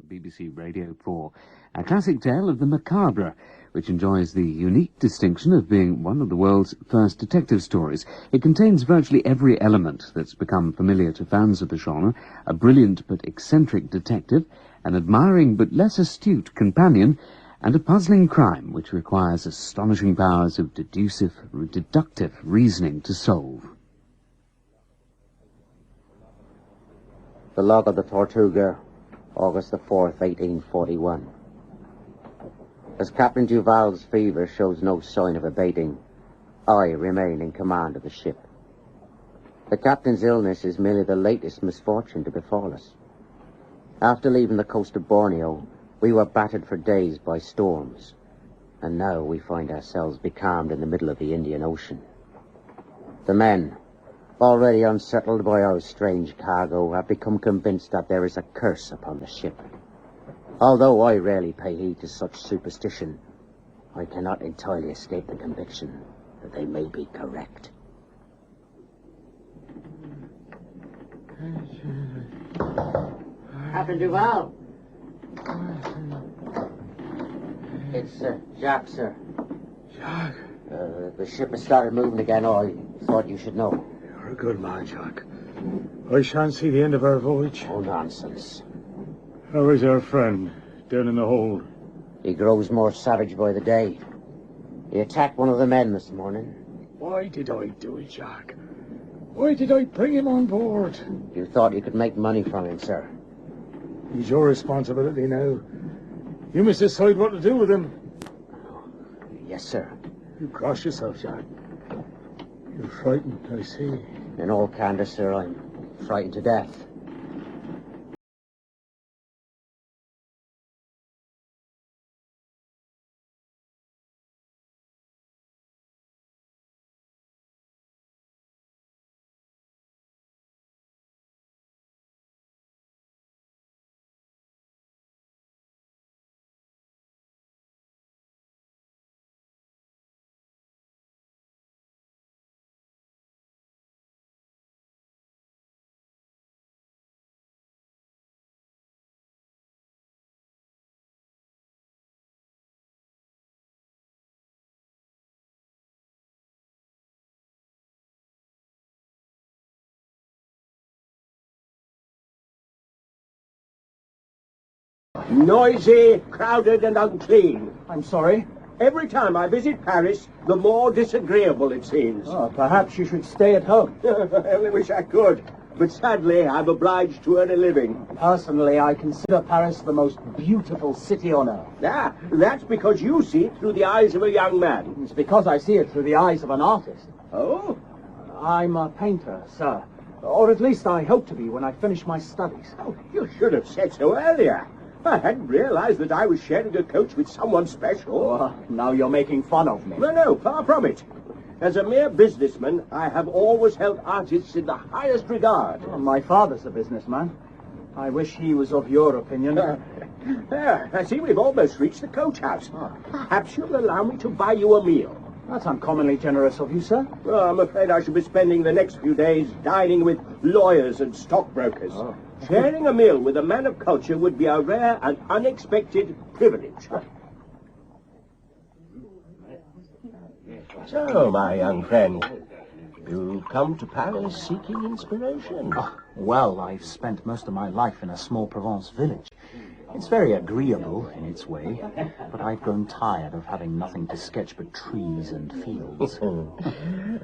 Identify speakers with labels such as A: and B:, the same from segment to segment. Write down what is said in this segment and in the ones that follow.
A: BBC Radio 4, a classic tale of the macabre, which enjoys the unique distinction of being one of the world's first detective stories. It contains virtually every element that's become familiar to fans of the genre: a brilliant but eccentric detective, an admiring but less astute companion, and a puzzling crime which requires astonishing powers of deductive reasoning to solve.
B: The log of the Tortuga, August the 4th, 1841. As Captain Duval's fever shows no sign of abating, I remain in command of the ship. The captain's illness is merely the latest misfortune to befall us. After leaving the coast of Borneo, we were battered for days by storms, and now we find ourselves becalmed in the middle of the Indian Ocean. The men, already unsettled by our strange cargo, have become convinced that there is a curse upon the ship. Although I rarely pay heed to such superstition, I cannot entirely escape the conviction that they may be correct. Captain Duval! It's Jacques, sir.
C: Jacques?
B: The ship has started moving again. I thought you should know.
C: You're a good man, Jacques. I shan't see the end of our voyage.
B: Oh, nonsense.
C: How is our friend down in the hold?
B: He grows more savage by the day. He attacked one of the men this morning.
C: Why did I do it, Jacques? Why did I bring him on board?
B: You thought you could make money from him, sir.
C: He's your responsibility now. You must decide what to do with him.
B: Yes, sir.
C: You cross yourself, Jacques. You're frightened, I see.
B: In all candor, sir, I'm frightened to death.
D: Noisy, crowded, and unclean.
E: I'm sorry.
D: Every time I visit Paris, the more disagreeable it seems.
E: Oh, perhaps you should stay at home.
D: I only wish I could, but sadly I'm obliged to earn a living.
E: Personally, I consider Paris the most beautiful city on earth.
D: Ah, that's because you see it through the eyes of a young man.
E: It's because I see it through the eyes of an artist.
D: Oh?
E: I'm a painter, sir. Or at least I hope to be when I finish my studies.
D: Oh, you should have said so earlier. I hadn't realized that I was sharing a coach with someone special.
E: Oh, now you're making fun of me.
D: No, far from it. As a mere businessman, I have always held artists in the highest regard.
E: Oh, my father's a businessman. I wish he was of your opinion.
D: I see we've almost reached the coach house. Perhaps you'll allow me to buy you a meal.
E: That's uncommonly generous of you, sir.
D: Well, I'm afraid I shall be spending the next few days dining with lawyers and stockbrokers. Oh. Sharing a meal with a man of culture would be a rare and unexpected privilege.
F: So, my young friend, you've come to Paris seeking inspiration.
G: Well, I've spent most of my life in a small Provence village. It's very agreeable in its way, but I've grown tired of having nothing to sketch but trees and fields.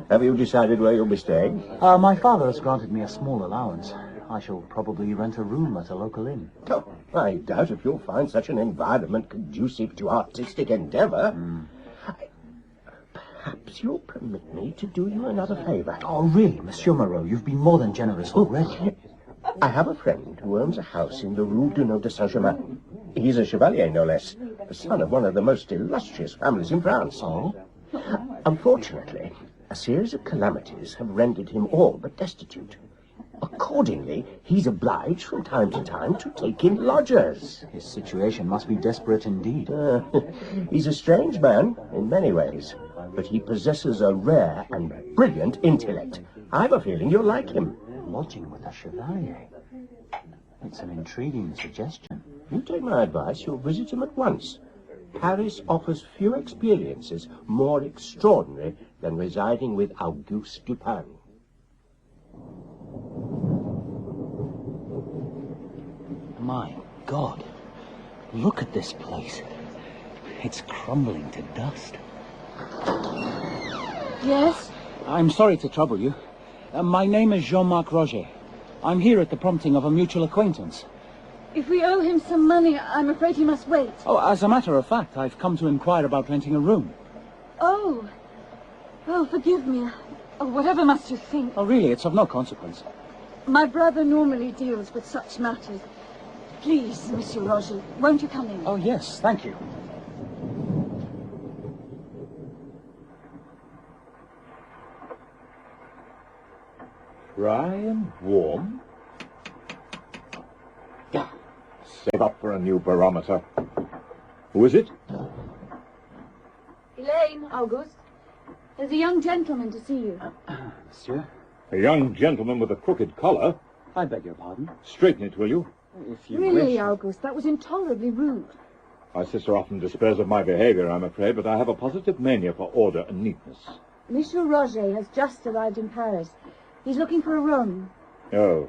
F: Have you decided where you'll be staying?
G: My father has granted me a small allowance. I shall probably rent a room at a local inn.
F: Oh, I doubt if you'll find such an environment conducive to artistic endeavor. Perhaps you'll permit me to do you another favor.
G: Oh, really, Monsieur Moreau, you've been more than generous already.
F: I have a friend who owns a house in the Rue de Saint-Germain. He's a chevalier, no less, the son of one of the most illustrious families in France.
G: Oh?
F: Unfortunately, a series of calamities have rendered him all but destitute. Accordingly, he's obliged from time to time to take in lodgers.
G: His situation must be desperate indeed.
F: He's a strange man in many ways, but he possesses a rare and brilliant intellect. I've a feeling you'll like him.
G: Lodging with a chevalier. It's an intriguing suggestion.
F: You take my advice, you'll visit him at once. Paris offers few experiences more extraordinary than residing with Auguste Dupin.
G: My God, look at this place. It's crumbling to dust.
E: Yes?
G: I'm sorry to trouble you. My name is Jean-Marc Roger. I'm here at the prompting of a mutual acquaintance.
H: If we owe him some money, I'm afraid he must wait.
G: Oh, as a matter of fact, I've come to inquire about renting a room.
H: Oh. Oh, forgive me. Oh, whatever must you think?
G: Oh, really, it's of no consequence.
H: My brother normally deals with such matters. Please, Monsieur Roger, won't you come in?
G: Oh, yes, thank you.
I: Dry and warm. Save up for a new barometer. Who is it?
H: Elaine, Auguste. There's a young gentleman to see you.
G: Monsieur?
I: A young gentleman with a crooked collar.
G: I beg your pardon.
I: Straighten it, will you?
G: If you
H: Really,
G: wish.
H: Auguste, that was intolerably rude.
I: My sister often despairs of my behavior, I'm afraid, but I have a positive mania for order and neatness.
H: Monsieur Roger has just arrived in Paris. He's looking for a room.
I: Oh.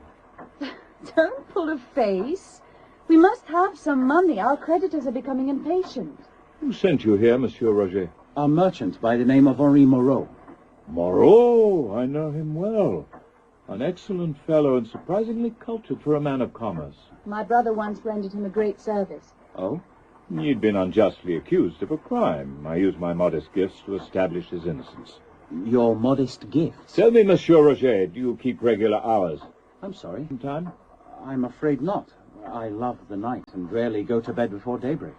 H: Don't pull a face. We must have some money. Our creditors are becoming impatient.
I: Who sent you here, Monsieur Roger?
G: A merchant by the name of Henri Moreau.
I: Moreau, I know him well. An excellent fellow and surprisingly cultured for a man of commerce.
H: My brother once rendered him a great service.
G: Oh?
I: He'd been unjustly accused of a crime. I used my modest gifts to establish his innocence.
G: Your modest gifts?
I: Tell me, Monsieur Roger, do you keep regular hours?
G: I'm sorry.
I: In time?
G: I'm afraid not. I love the night and rarely go to bed before daybreak.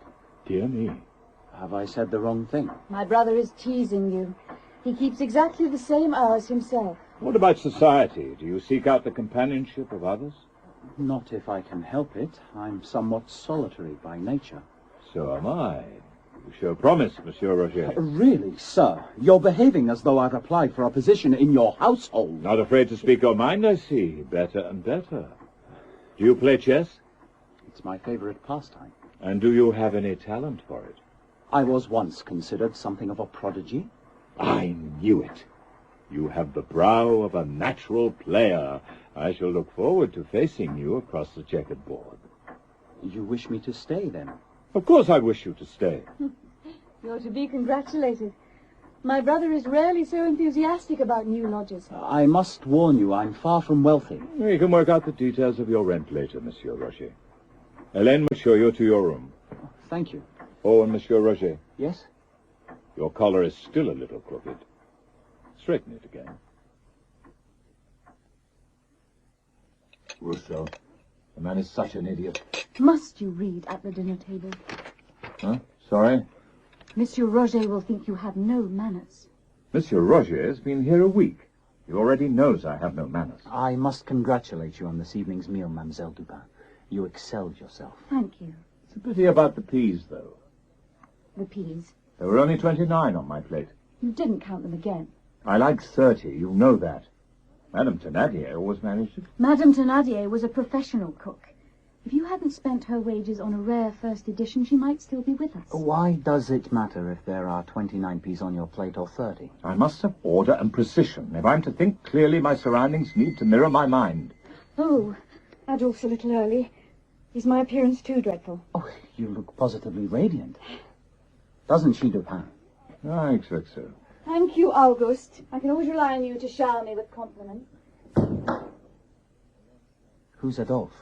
I: Dear me.
G: Have I said the wrong thing?
H: My brother is teasing you. He keeps exactly the same hours himself.
I: What about society? Do you seek out the companionship of others?
G: Not if I can help it. I'm somewhat solitary by nature.
I: So am I. You show promise, Monsieur Roger.
G: Really, sir? You're behaving as though I've applied for a position in your household.
I: Not afraid to speak your mind, I see. Better and better. Do you play chess?
G: It's my favorite pastime.
I: And do you have any talent for it?
G: I was once considered something of a prodigy.
I: I knew it. You have the brow of a natural player. I shall look forward to facing you across the checkered board.
G: You wish me to stay, then?
I: Of course I wish you to stay.
H: You're to be congratulated. My brother is rarely so enthusiastic about new lodgers.
G: I must warn you, I'm far from wealthy.
I: We can work out the details of your rent later, Monsieur Roger. Hélène will show you to your room.
G: Thank you.
I: Oh, and Monsieur Roger,
G: Yes?
I: your collar is still a little crooked. Straighten it again. Rousseau, the man is such an idiot.
H: Must you read at the dinner table?
I: Huh? Sorry?
H: Monsieur Roger will think you have no manners.
I: Monsieur Roger has been here a week. He already knows I have no manners.
G: I must congratulate you on this evening's meal, Mademoiselle Dupin. You excelled yourself.
H: Thank you.
I: It's a pity about the peas, though.
H: The peas.
I: There were only 29 on my plate.
H: You didn't count them again.
I: I like 30, you know that. Madame Thénardier always managed it.
H: Madame Thénardier was a professional cook. If you hadn't spent her wages on a rare first edition, she might still be with us.
G: Why does it matter if there are 29 peas on your plate or 30?
I: I must have order and precision. If I'm to think clearly, my surroundings need to mirror my mind.
H: Oh, Adolphe's a little early. Is my appearance too dreadful?
G: Oh, you look positively radiant. Doesn't she, Dupin?
I: I expect so.
H: Thank you, Auguste. I can always rely on you to shower me with compliments.
G: Who's Adolphe?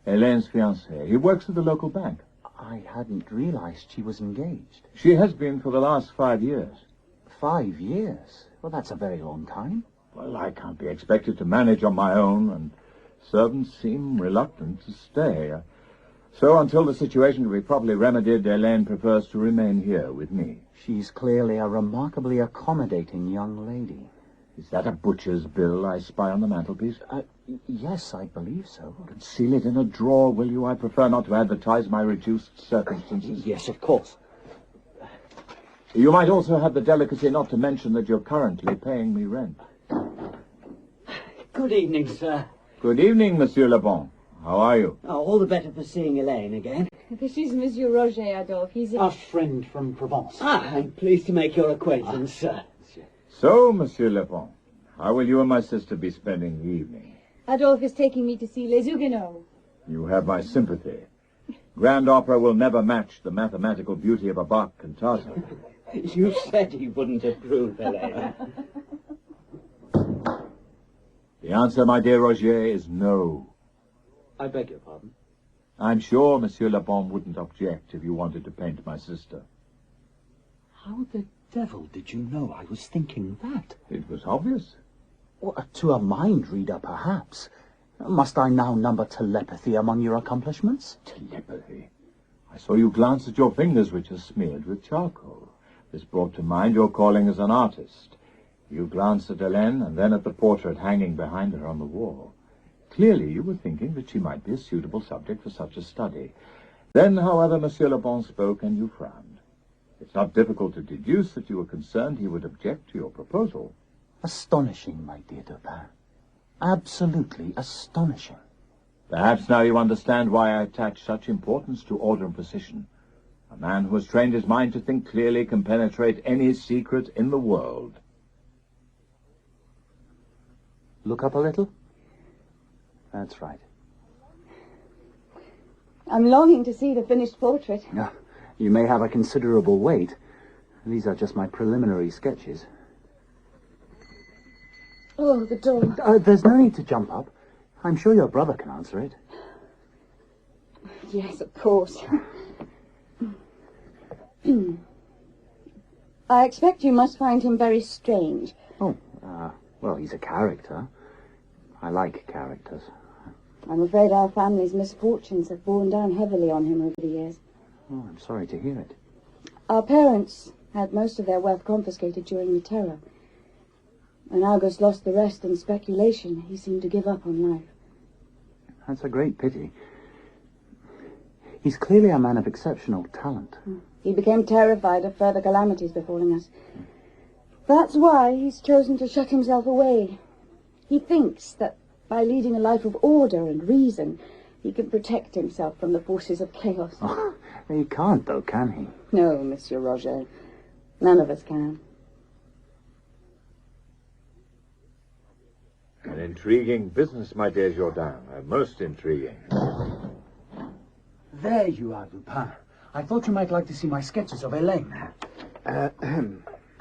I: Hélène's fiancé. He works at the local bank.
G: I hadn't realized she was engaged.
I: She has been for the last 5 years.
G: 5 years? Well, that's a very long time.
I: Well, I can't be expected to manage on my own, and servants seem reluctant to stay. So until the situation can be properly remedied, Hélène prefers to remain here with me.
G: She's clearly a remarkably accommodating young lady.
I: Is that a butcher's bill I spy on the mantelpiece?
G: Yes, I believe so.
I: Conceal it in a drawer, will you? I prefer not to advertise my reduced circumstances.
G: Yes, of course.
I: You might also have the delicacy not to mention that you're currently paying me rent.
J: Good evening, sir.
I: Good evening, Monsieur Le Bon. How are you?
J: Oh, all the better for seeing Elaine again.
H: This is Monsieur Roger, Adolphe. He's
E: Our friend from Provence.
J: Ah, I'm pleased to make your acquaintance, sir.
I: So, Monsieur Lepon, how will you and my sister be spending the evening?
H: Adolphe is taking me to see Les Huguenots.
I: You have my sympathy. Grand opera will never match the mathematical beauty of a Bach cantata.
J: You said he wouldn't approve, Elaine.
I: The answer, my dear Roger, is no.
J: I beg your pardon?
I: I'm sure Monsieur Lepon wouldn't object if you wanted to paint my sister.
G: How the devil did you know I was thinking that?
I: It was obvious.
G: Well, to a mind reader, perhaps. Must I now number telepathy among your accomplishments?
I: Telepathy? I saw you glance at your fingers, which are smeared with charcoal. This brought to mind your calling as an artist. You glanced at Helene and then at the portrait hanging behind her on the wall. Clearly you were thinking that she might be a suitable subject for such a study. Then, however, Monsieur Lepon spoke and you frowned. It's not difficult to deduce that you were concerned he would object to your proposal.
G: Astonishing, my dear Dupin. Absolutely astonishing.
I: Perhaps now you understand why I attach such importance to order and precision. A man who has trained his mind to think clearly can penetrate any secret in the world.
G: Look up a little. That's right.
H: I'm longing to see the finished portrait.
G: Yeah, you may have a considerable wait. These are just my preliminary sketches.
H: Oh, the door.
G: There's no need to jump up. I'm sure your brother can answer it.
H: Yes, of course. I expect you must find him very strange.
G: Oh, well, he's a character. I like characters.
H: I'm afraid our family's misfortunes have borne down heavily on him over the years.
G: Oh, I'm sorry to hear it.
H: Our parents had most of their wealth confiscated during the terror. When Auguste lost the rest in speculation, he seemed to give up on life.
G: That's a great pity. He's clearly a man of exceptional talent.
H: He became terrified of further calamities befalling us. That's why he's chosen to shut himself away. He thinks that by leading a life of order and reason, he can protect himself from the forces of chaos.
G: Oh, he can't, though, can he?
H: No, Monsieur Roger. None of us can.
I: An intriguing business, my dear Jourdain. Most intriguing.
E: There you are, Dupin. I thought you might like to see my sketches of Helene.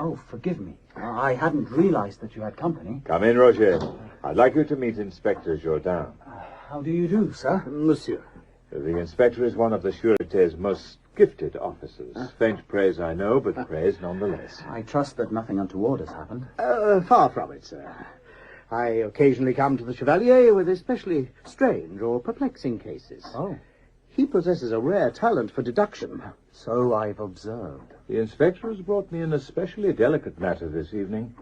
E: Oh, forgive me. I hadn't realized that you had company.
I: Come in, Roger. I'd like you to meet Inspector Jourdain.
E: How do you do, sir?
J: Monsieur.
I: The inspector is one of the Sureté's most gifted officers. Faint praise, I know, but praise nonetheless.
G: I trust that nothing untoward has happened.
J: Far from it, sir. I occasionally come to the Chevalier with especially strange or perplexing cases.
G: Oh.
J: He possesses a rare talent for deduction.
G: So I've observed.
I: The inspector has brought me an especially delicate matter this evening.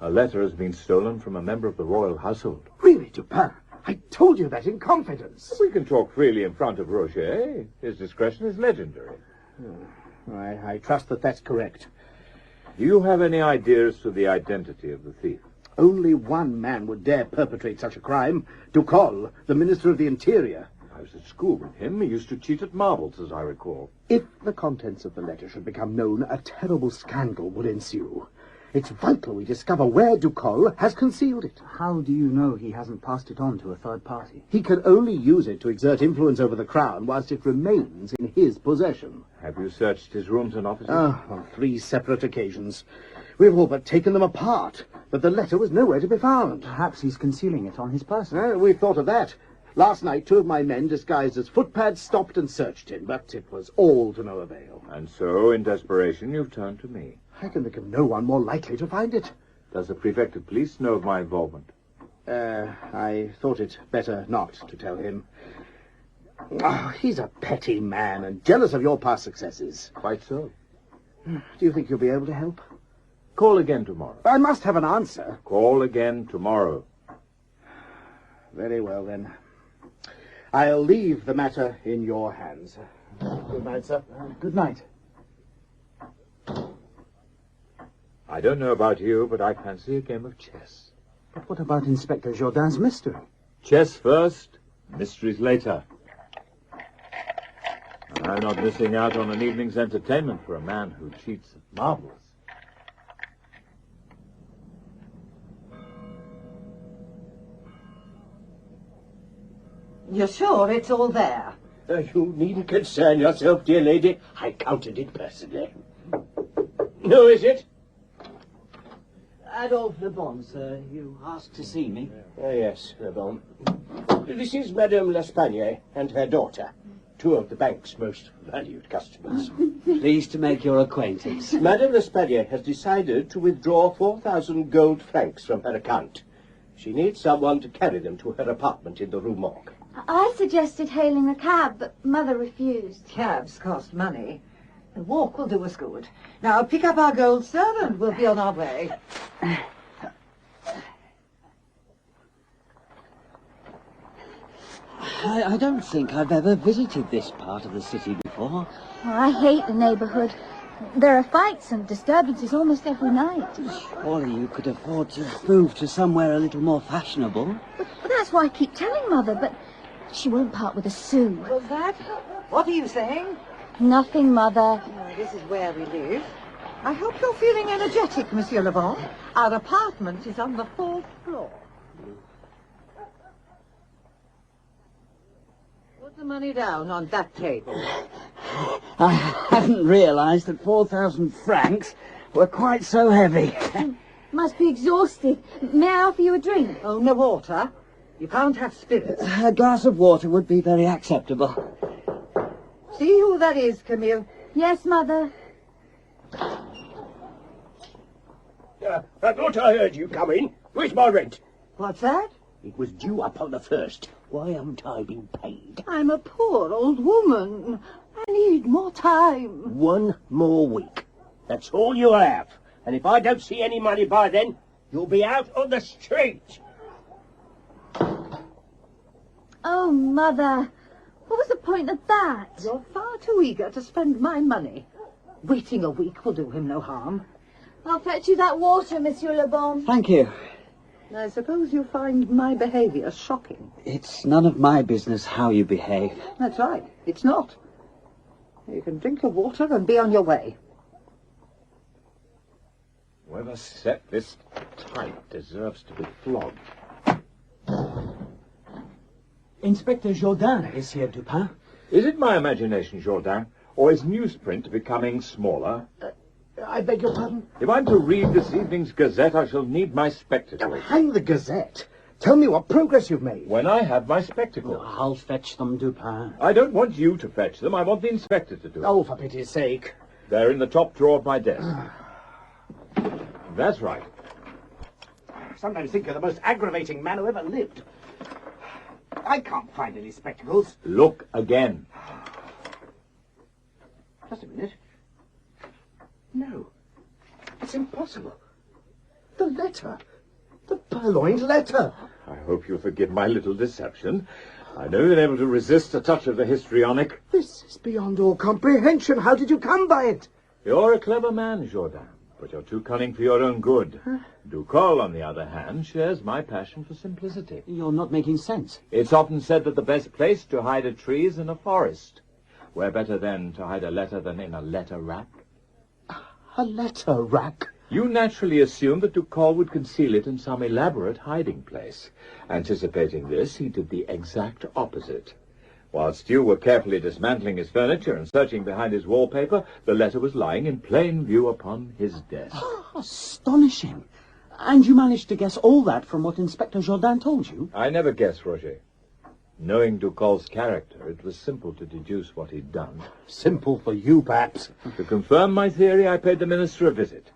I: A letter has been stolen from a member of the royal household.
J: Really, Dupin? I told you that in confidence.
I: We can talk freely in front of Roger. His discretion is legendary.
J: I trust that that's correct.
I: Do you have any ideas to the identity of the thief?
J: Only one man would dare perpetrate such a crime. Ducol, the Minister of the Interior.
I: I was at school with him. He used to cheat at marbles, as I recall.
J: If the contents of the letter should become known, a terrible scandal would ensue. It's vital we discover where Ducol has concealed it.
G: How do you know he hasn't passed it on to a third party?
J: He can only use it to exert influence over the Crown whilst it remains in his possession.
I: Have you searched his rooms and offices?
J: On 3 separate occasions. We've all but taken them apart, but the letter was nowhere to be found.
G: Perhaps he's concealing it on his person.
J: We thought of that. Last night, 2 of my men, disguised as footpads, stopped and searched him, but it was all to no avail.
I: And so, in desperation, you've turned to me.
J: I can think of no one more likely to find it.
I: Does the prefect of police know of my involvement?
J: I thought it better not to tell him. Oh, he's a petty man and jealous of your past successes.
I: Quite so.
J: Do you think you'll be able to help?
I: Call again tomorrow.
J: I must have an answer.
I: Call again tomorrow.
J: Very well, then. I'll leave the matter in your hands. Good night, sir.
E: Good night.
I: I don't know about you, but I fancy a game of chess.
G: But what about Inspector Jourdain's mystery?
I: Chess first, Mysteries later. I'm not missing out on an evening's entertainment for a man who cheats at marbles.
K: You're sure it's all there?
D: You needn't concern yourself, dear lady. I counted it personally. Who is it?
E: Adolphe Le Bon, sir. You asked to see me.
D: Yes, Le Bon. This is Madame L'Espagne and her daughter, two of the bank's most valued customers.
E: Pleased to make your acquaintance.
D: Madame L'Espagne has decided to withdraw 4,000 gold francs from her account. She needs someone to carry them to her apartment in the Rue Morgue.
H: I suggested hailing a cab, but Mother refused.
K: Cabs cost money. The walk will do us good. Now pick up our gold, sir, and we'll be on our way.
E: I don't think I've ever visited this part of the city before.
H: Oh, I hate the neighborhood. There are fights and disturbances almost every night.
E: Surely you could afford to move to somewhere a little more fashionable.
H: But that's why I keep telling Mother, but she won't part with a sou.
K: Was that? What are you saying?
H: Nothing, Mother.
K: No, this is where we live. I hope you're feeling energetic, Monsieur Le Bon. Our apartment is on the 4th floor. Put the money down on that table.
E: I hadn't realized that 4,000 francs were quite so heavy.
H: Must be exhausted. May I offer you a drink?
K: Oh, no water? You can't have spirits.
E: A glass of water would be very acceptable.
K: See who that is, Camille?
H: Yes, Mother.
D: I thought I heard you come in. Where's my rent?
K: What's that?
D: It was due up on the 1st. Why haven't I been paid?
K: I'm a poor old woman. I need more time.
D: 1 more week. That's all you'll have. And if I don't see any money by then, you'll be out on the street.
H: Oh, Mother. What was the point of that?
K: You're far too eager to spend my money. Waiting a week will do him no harm.
H: I'll fetch you that water, Monsieur Le Bon.
E: Thank you.
K: I suppose you find my behaviour shocking.
E: It's none of my business how you behave.
K: That's right. It's not. You can drink your water and be on your way.
I: Whoever set this type deserves to be flogged.
E: Inspector Jourdain is here, Dupin.
I: Is it my imagination, Jourdain, or is newsprint becoming smaller?
J: I beg your pardon?
I: If I'm to read this evening's Gazette, I shall need my spectacles.
J: Hang the Gazette. Tell me what progress you've made.
I: When I have my spectacles.
E: I'll fetch them, Dupin.
I: I don't want you to fetch them. I want the inspector to do it.
J: Oh, for pity's sake.
I: They're in the top drawer of my desk. That's right.
J: I sometimes think you're the most aggravating man who ever lived. I can't find any spectacles.
I: Look again.
J: Just a minute. No. It's impossible. The letter. The purloined letter.
I: I hope you'll forgive my little deception. I've never been able to resist a touch of the histrionic.
J: This is beyond all comprehension. How did you come by it?
I: You're a clever man, Jourdain, but you're too cunning for your own good. Ducol, on the other hand, shares my passion for simplicity.
E: You're not making sense.
I: It's often said that the best place to hide a tree is in a forest. Where better, then, to hide a letter than in a letter rack?
J: A letter rack?
I: You naturally assumed that Ducol would conceal it in some elaborate hiding place. Anticipating this, he did the exact opposite. Whilst you were carefully dismantling his furniture and searching behind his wallpaper, the letter was lying in plain view upon his desk.
E: Astonishing. And you managed to guess all that from what Inspector Jourdain told you?
I: I never guess, Roger. Knowing Ducol's character, it was simple to deduce what he'd done.
J: Simple for you, perhaps.
I: To confirm my theory, I paid the minister a visit.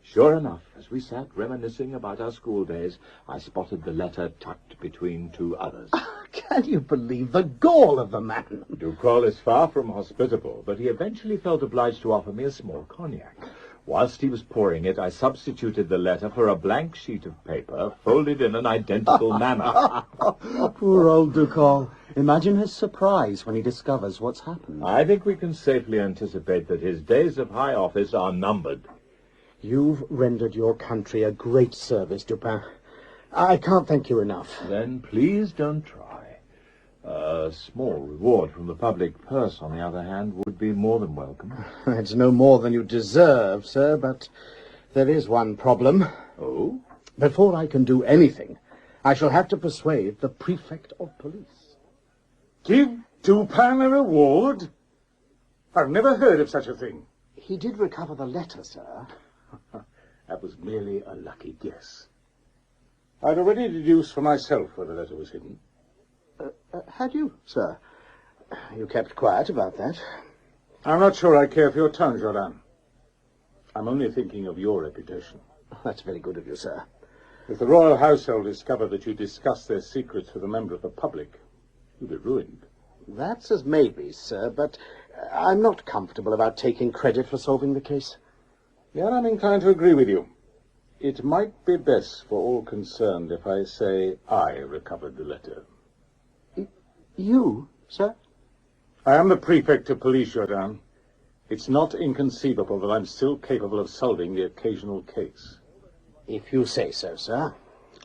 I: Sure enough, as we sat reminiscing about our school days, I spotted the letter tucked between two others.
J: Can you believe the gall of the man?
I: Ducol is far from hospitable, but he eventually felt obliged to offer me a small cognac. Whilst he was pouring it, I substituted the letter for a blank sheet of paper, folded in an identical manner.
E: Poor old Ducol. Imagine his surprise when he discovers what's happened.
I: I think we can safely anticipate that his days of high office are numbered.
J: You've rendered your country a great service, Dupin. I can't thank you enough.
I: Then please don't try. A small reward from the public purse, on the other hand, would be more than welcome.
J: It's no more than you deserve, sir, but there is one problem.
D: Oh?
J: Before I can do anything, I shall have to persuade the prefect of police.
C: Give Dupin a reward? I've never heard of such a thing.
J: He did recover the letter, sir.
C: That was merely a lucky guess. I'd already deduced for myself where the letter was hidden.
J: Had you, sir? You kept quiet about that.
C: I'm not sure I care for your tongue, Jordan. I'm only thinking of your reputation.
J: That's very good of you, sir.
C: If the royal household discovered that you discussed their secrets with a member of the public, you'd be ruined.
J: That's as maybe, sir, but I'm not comfortable about taking credit for solving the case.
C: Yet I'm inclined to agree with you. It might be best for all concerned if I say I recovered the letter.
J: You, sir?
C: I am the prefect of police, Jordan. It's not inconceivable that I'm still capable of solving the occasional case.
J: If you say so, sir.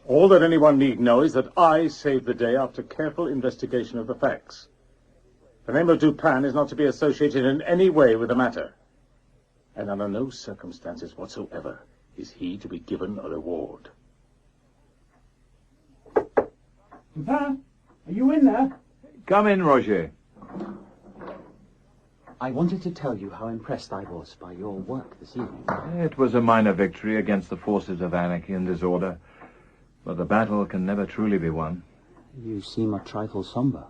C: All that anyone need know is that I saved the day after careful investigation of the facts. The name of Dupin is not to be associated in any way with the matter. And under no circumstances whatsoever is he to be given a reward.
E: Dupin, are you in there?
I: Come in, Roger.
G: I wanted to tell you how impressed I was by your work this evening.
I: It was a minor victory against the forces of anarchy and disorder, but the battle can never truly be won.
G: You seem a trifle somber.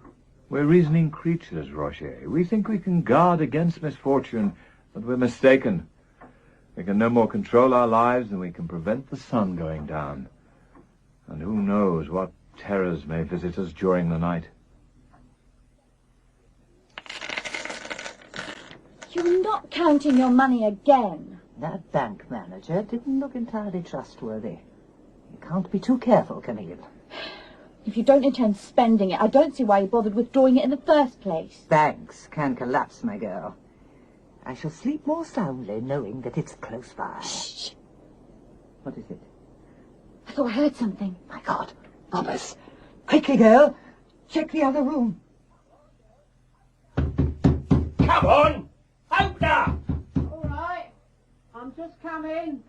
I: We're reasoning creatures, Roger. We think we can guard against misfortune, but we're mistaken. We can no more control our lives than we can prevent the sun going down. And who knows what terrors may visit us during the night.
H: You're not counting your money again.
K: That bank manager didn't look entirely trustworthy. You can't be too careful, Camille.
H: If you don't intend spending it, I don't see why you bothered withdrawing it in the first place.
K: Banks can collapse, my girl. I shall sleep more soundly knowing that it's close by.
H: Shh.
K: What is it?
H: I thought I heard something.
K: My God, robbers. Quickly, girl. Check the other room.
D: Come on! Open up!
K: All right. I'm just coming.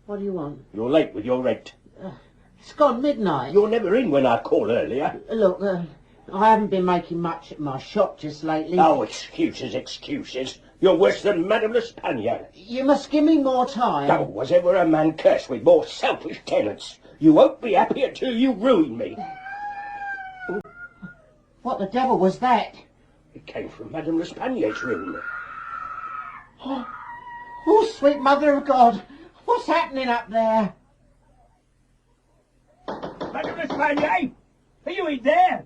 K: What do you want?
D: You're late with your rent.
K: It's gone midnight.
D: You're never in when I call earlier.
K: Look, I haven't been making much at my shop just lately.
D: Oh, excuses, excuses. You're worse than Madame L'Espagne.
K: You must give me more time.
D: Oh, was ever a man cursed with more selfish tenants? You won't be happy until you ruin me.
K: What the devil was that?
D: It came from Madame L'Espagne's room.
K: Oh, sweet mother of God. What's happening up there?
D: Madame L'Espagne! Are you in there?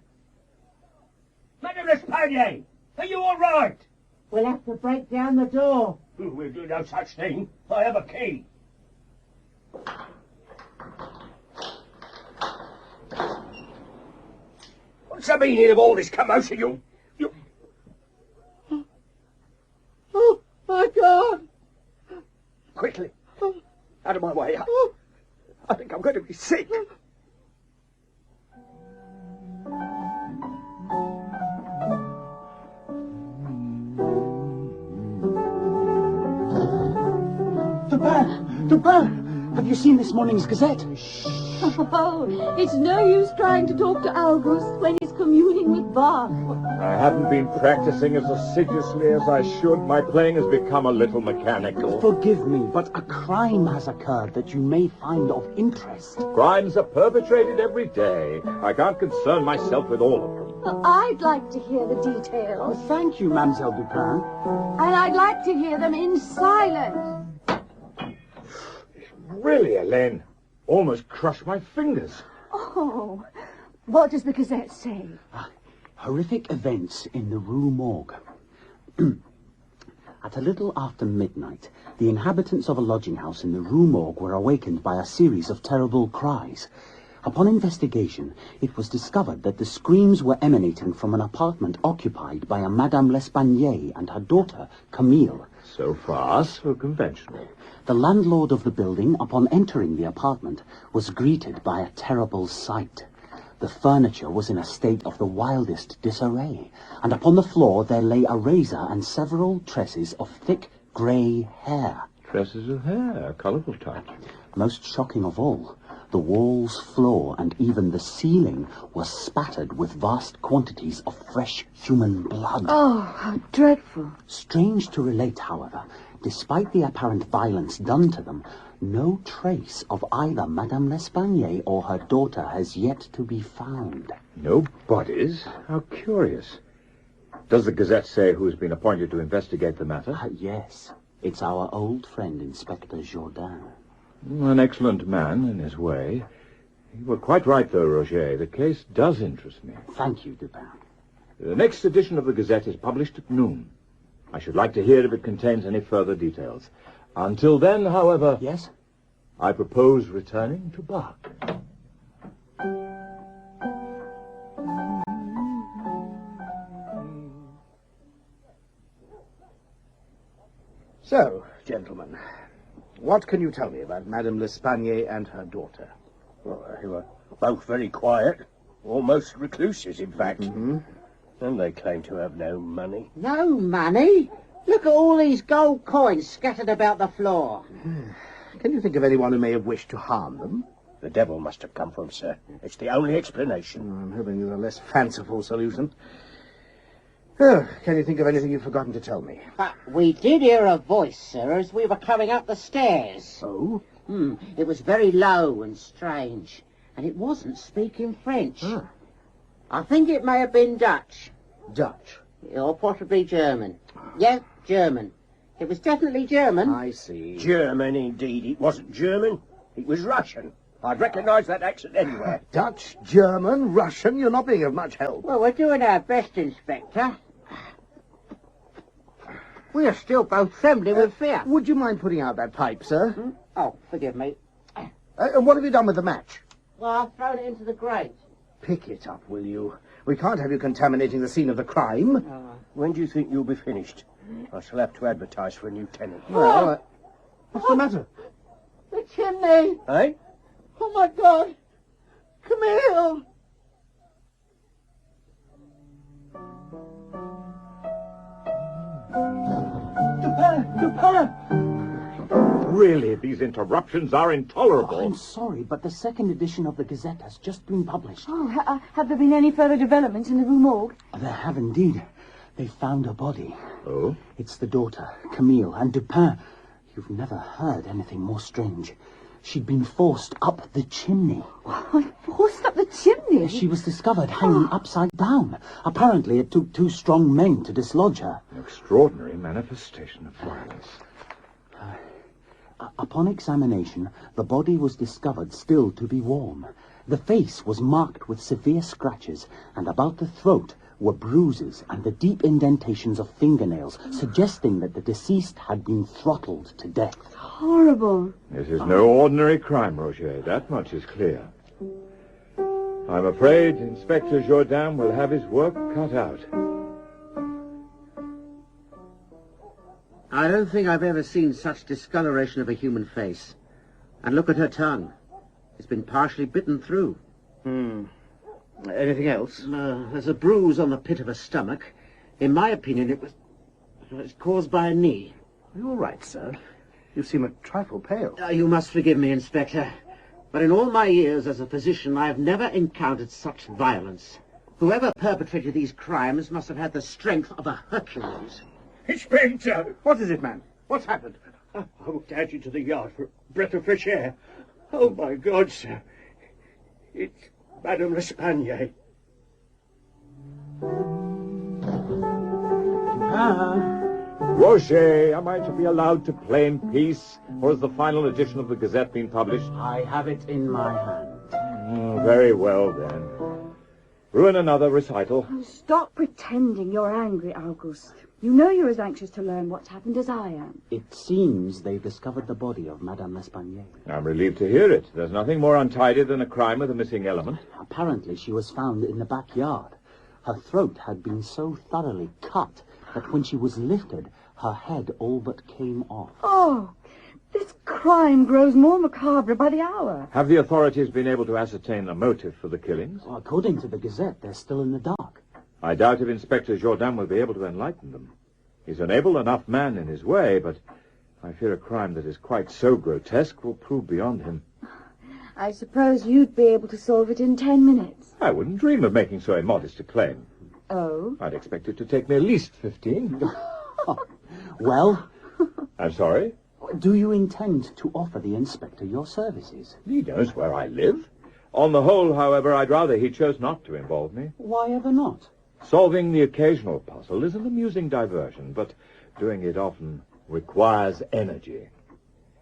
D: Madame L'Espagne! Are you all right?
K: We'll have to break down the door.
D: We'll do no such thing. I have a key. What's the meaning of all this commotion? You...
K: Oh, my God!
D: Quickly. Out of my way. I think I'm going to be sick.
E: Dupin! Have you seen this morning's Gazette?
H: Oh, it's no use trying to talk to Auguste when he's communing with Bach.
I: I haven't been practicing as assiduously as I should. My playing has become a little mechanical.
E: Forgive me, but a crime has occurred that you may find of interest.
I: Crimes are perpetrated every day. I can't concern myself with all of them.
H: Well, I'd like to hear the details.
E: Oh, thank you, Mademoiselle Dupin.
H: And I'd like to hear them in silence.
I: Really, Hélène, almost crushed my fingers.
H: Oh, what does the Gazette say?
E: Horrific events in the Rue Morgue. At a little after midnight, the inhabitants of a lodging house in the Rue Morgue were awakened by a series of terrible cries. Upon investigation, it was discovered that the screams were emanating from an apartment occupied by a Madame L'Espagne and her daughter, Camille.
I: So far, so conventional.
E: The landlord of the building, upon entering the apartment, was greeted by a terrible sight. The furniture was in a state of the wildest disarray, and upon the floor there lay a razor and several tresses of thick grey hair.
I: Tresses of hair, a colourful touch.
E: Most shocking of all, the walls, floor, and even the ceiling were spattered with vast quantities of fresh human blood.
H: Oh, how dreadful.
E: Strange to relate, however, despite the apparent violence done to them, no trace of either Madame L'Espanaye or her daughter has yet to be found.
I: No bodies? How curious. Does the Gazette say who has been appointed to investigate the matter?
E: Yes. It's our old friend, Inspector Jourdain.
I: An excellent man in his way. You were quite right, though, Roger. The case does interest me.
E: Thank you, Dupin.
I: The next edition of the Gazette is published at noon. I should like to hear if it contains any further details. Until then, however...
E: Yes?
I: I propose returning to Bach.
J: So, gentlemen, what can you tell me about Madame L'Espanaye and her daughter?
D: Well, they were both very quiet, almost recluses, in fact.
J: Mm-hmm.
D: And they claim to have no money.
B: No money? Look at all these gold coins scattered about the floor.
J: Can you think of anyone who may have wished to harm them?
D: The devil must have come from, sir. It's the only explanation.
J: I'm hoping there's a less fanciful solution. Oh, can you think of anything you've forgotten to tell me?
B: But we did hear a voice, sir, as we were coming up the stairs.
J: Oh?
B: It was very low and strange, and it wasn't speaking French.
J: Ah.
B: I think it may have been Dutch.
J: Dutch?
B: Or possibly German. Yes, German. It was definitely German.
J: I see.
D: German, indeed. It wasn't German. It was Russian. I'd recognise that accent anywhere.
J: Dutch, German, Russian, you're not being of much help.
B: Well, we're doing our best, Inspector. We are still both trembling with fear.
J: Would you mind putting out that pipe, sir?
B: Oh, forgive me.
J: And what have you done with the match?
B: Well, I've thrown it into the grate.
J: Pick it up, will you? We can't have you contaminating the scene of the crime.
D: When do you think you'll be finished? I shall have to advertise for a new tenant.
J: Well, what's the matter?
B: The chimney!
D: Eh?
B: Oh, my God! Camille!
J: Dupin!
I: Really, these interruptions are intolerable.
E: Oh, I'm sorry, but the second edition of the Gazette has just been published.
H: Oh, have there been any further developments in the Rue Morgue?
E: There have indeed. They found a body.
I: Oh?
E: It's the daughter, Camille, and Dupin. You've never heard anything more strange. She'd been forced up the chimney.
H: Forced up the chimney?
E: She was discovered hanging upside down. Apparently it took 2 strong men to dislodge her.
I: An extraordinary manifestation of violence.
E: Upon examination, the body was discovered still to be warm. The face was marked with severe scratches, and about the throat were bruises and the deep indentations of fingernails, suggesting that the deceased had been throttled to death.
H: Horrible.
I: This is no ordinary crime, Roger. That much is clear. I'm afraid Inspector Jourdain will have his work cut out.
B: I don't think I've ever seen such discoloration of a human face. And look at her tongue. It's been partially bitten through.
J: Anything else?
B: There's a bruise on the pit of her stomach. In my opinion, it was caused by a knee.
J: Are you all right, sir? You seem a trifle pale.
B: You must forgive me, Inspector. But in all my years as a physician, I have never encountered such violence. Whoever perpetrated these crimes must have had the strength of a Hercules.
D: Inspector!
J: What is it, man? What's happened?
D: I walked out into the yard for a breath of fresh air. Oh, my God, sir. It's Madame L'Espanaye.
I: Roger, am I to be allowed to play in peace, or has the final edition of the Gazette been published?
E: I have it in my hand.
I: Very well, then. Ruin another recital.
H: Oh, stop pretending you're angry, Auguste. You know you're as anxious to learn what's happened as I am.
E: It seems they've discovered the body of Madame L'Espanaye.
I: I'm relieved to hear it. There's nothing more untidy than a crime with a missing element.
E: Apparently she was found in the backyard. Her throat had been so thoroughly cut that when she was lifted, Her head all but came off.
H: Oh, this crime grows more macabre by the hour.
I: Have the authorities been able to ascertain the motive for the killings?
E: Well, according to the Gazette, they're still in the dark.
I: I doubt if Inspector Jourdain will be able to enlighten them. He's an able enough man in his way, but I fear a crime that is quite so grotesque will prove beyond him.
H: I suppose you'd be able to solve it in 10 minutes.
I: I wouldn't dream of making so immodest a claim.
H: Oh?
I: I'd expect it to take me at least 15.
E: Well?
I: I'm sorry?
E: Do you intend to offer the inspector your services?
I: He knows where I live. On the whole, however, I'd rather he chose not to involve me.
E: Why ever not?
I: Solving the occasional puzzle is an amusing diversion, but doing it often requires energy.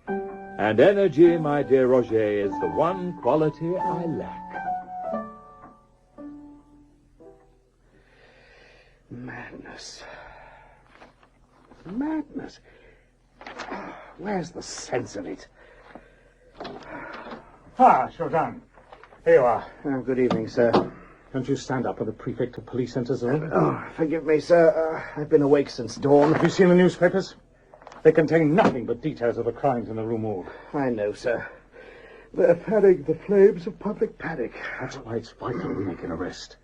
I: And energy, my dear Roger, is the one quality I lack.
J: Madness. Madness. Where's the sense of it?
C: Ah, Jourdain. Here you are.
J: Good evening, sir.
C: Don't you stand up when the prefect of police enters the room?
J: Forgive me, sir. I've been awake since dawn.
C: Have you seen the newspapers? They contain nothing but details of the crimes in the Rue Morgue.
J: I know, sir. They're fanning the flames of public panic.
C: That's why it's vital we make an arrest.